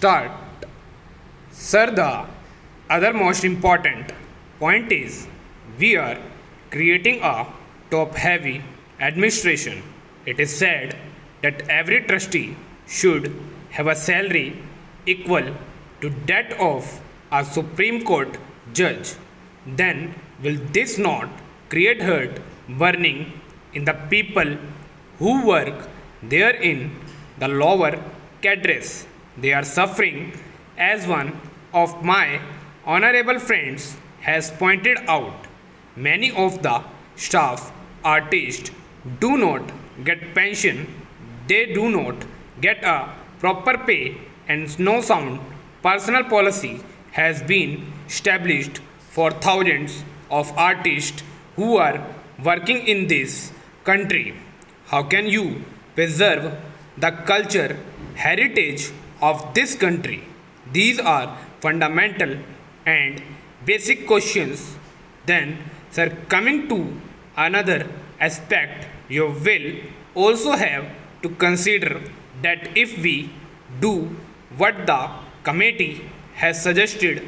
start. Sir, the other most important point is we are creating a top heavy administration. It is said that every trustee should have a salary equal to that of a Supreme Court judge. Then, will this not create hurt burning in the people who work there in the lower cadres? They are suffering, as one of my honorable friends has pointed out. Many of the staff artists do not get pension, they do not get a proper pay, and no sound personal policy has been established for thousands of artists who are working in this country. How can you preserve the culture heritage of this country? These are fundamental and basic questions. Then, sir, coming to another aspect, you will also have to consider that if we do what the committee has suggested,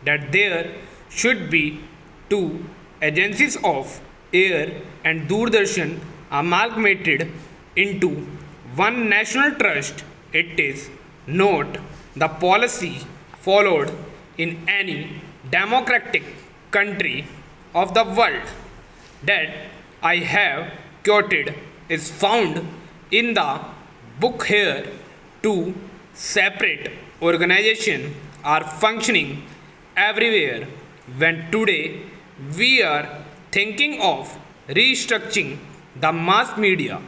that there should be two agencies of Air and Doordarshan amalgamated into one national trust. It is not the policy followed in any democratic country of the world. That I have quoted is found in the book here. Two separate organizations are functioning everywhere. When today we are thinking of restructuring the mass media,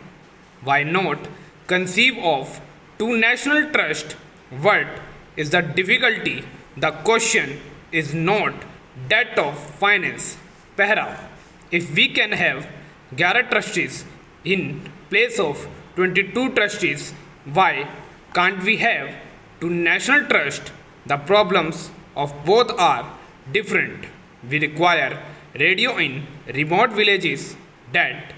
why not conceive of two national trusts? What is the difficulty? The question is not that of finance. Pehra, if we can have 11 trustees in place of 22 trustees, why can't we have two national trusts? The problems of both are different. We require radio in remote villages. That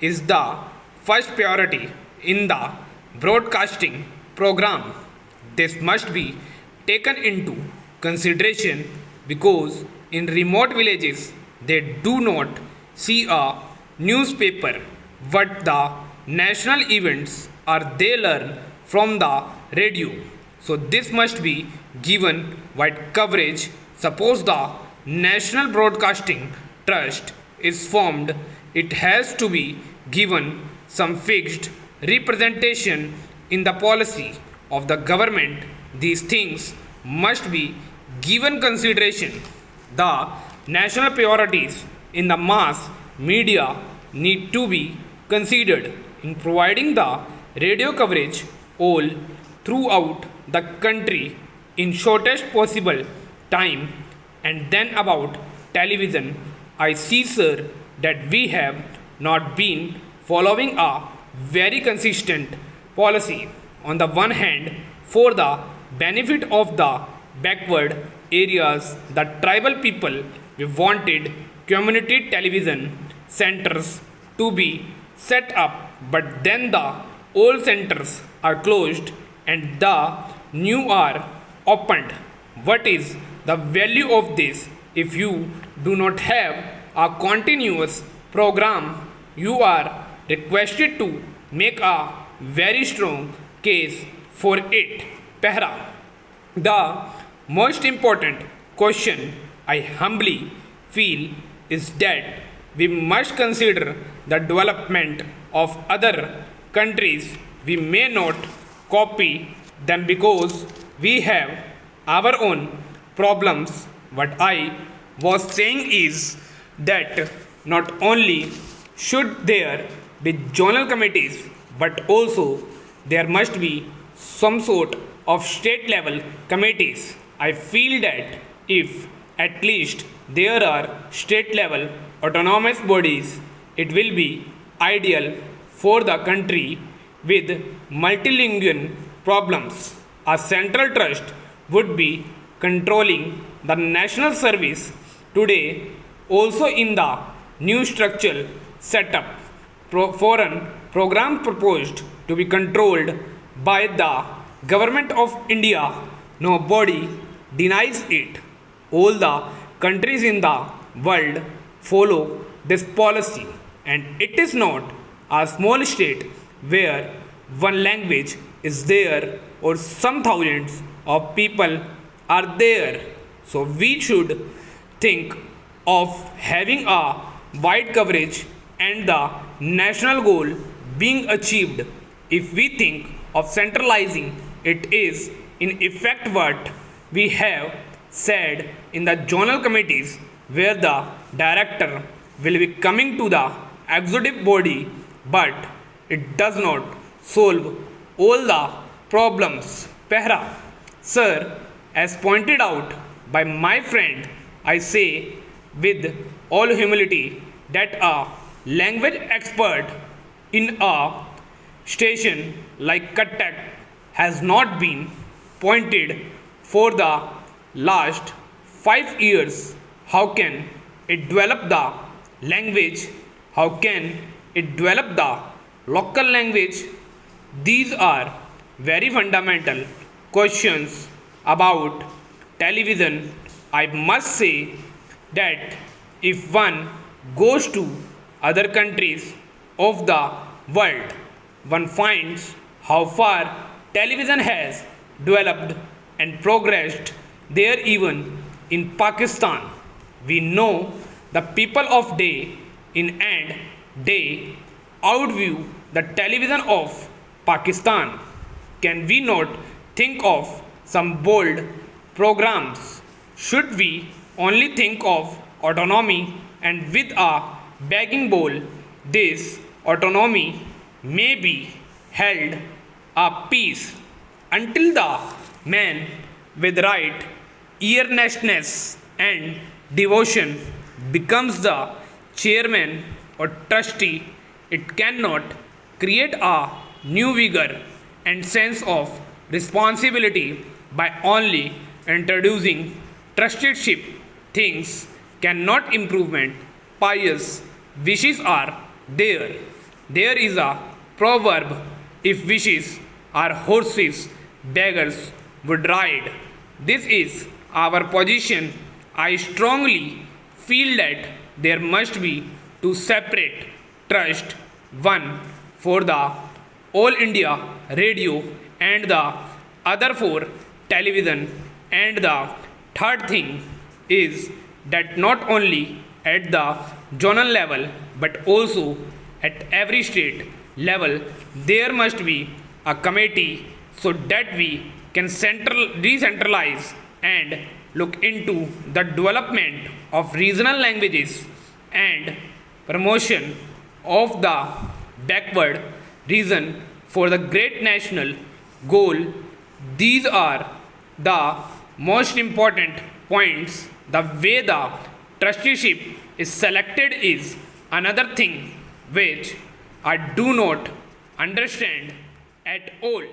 is the first priority in the broadcasting program. This must be taken into consideration because in remote villages they do not see a newspaper. What the national events are they learn from the radio. So this must be given wide coverage. Suppose the National Broadcasting Trust is formed, it has to be given some fixed representation in the policy of the government. These things must be given consideration. The national priorities in the mass media need to be considered in providing the radio coverage all throughout the country in shortest possible time. And then about television, I see, sir, that we have not been following a very consistent policy. On the one hand, for the benefit of the backward areas, the tribal people, we wanted community television centers to be set up, but then the old centers are closed and the new are opened. What is the value of this if you do not have a continuous program? You are requested to make a very strong case for it. Pehra, the most important question I humbly feel is that we must consider the development of other countries. We may not copy them because we have our own problems. What I was saying is that not only should there be zonal committees, but also there must be some sort of state level committees. I feel that if at least there are state level autonomous bodies, it will be ideal for the country with multilingual problems. A central trust would be controlling the national service today. Also in the new structural setup, foreign program proposed to be controlled by the government of India Nobody denies it. All the countries in the world follow this policy, and it is not a small state where one language is there or some thousands of people are there. So we should think of having a wide coverage and the national goal being achieved. If we think of centralizing, it is in effect what we have said in the zonal committees, where the director will be coming to the executive body, but it does not solve all the problems. Pehra, sir, as pointed out by my friend, I say with all humility that a language expert in a station like Cuttack has not been pointed for the last 5 years. How can it develop the language? How can it develop the local language? These are very fundamental questions about television. I must say that if one goes to other countries of the world, one finds how far television has developed and progressed there. Even in Pakistan, we know the people of day in and day outview the television of Pakistan. Can we not think of some bold programs? Should we only think of autonomy and with a begging bowl? This autonomy may be held a peace until the man with right earnestness and devotion becomes the chairman or trustee. It cannot create a new vigor and sense of responsibility by only introducing trusteeship. Things cannot improvement. Pious wishes are there. There is a proverb, if wishes are horses, beggars would ride. This is our position. I strongly feel that there must be two separate trust, one for the All India Radio and the other for television. And the third thing is that not only at the zonal level but also at every state level there must be a committee so that we can decentralize and look into the development of regional languages and promotion of the backward region for the great national goal. These are the most important points. The way the trusteeship is selected is another thing which I do not understand at all.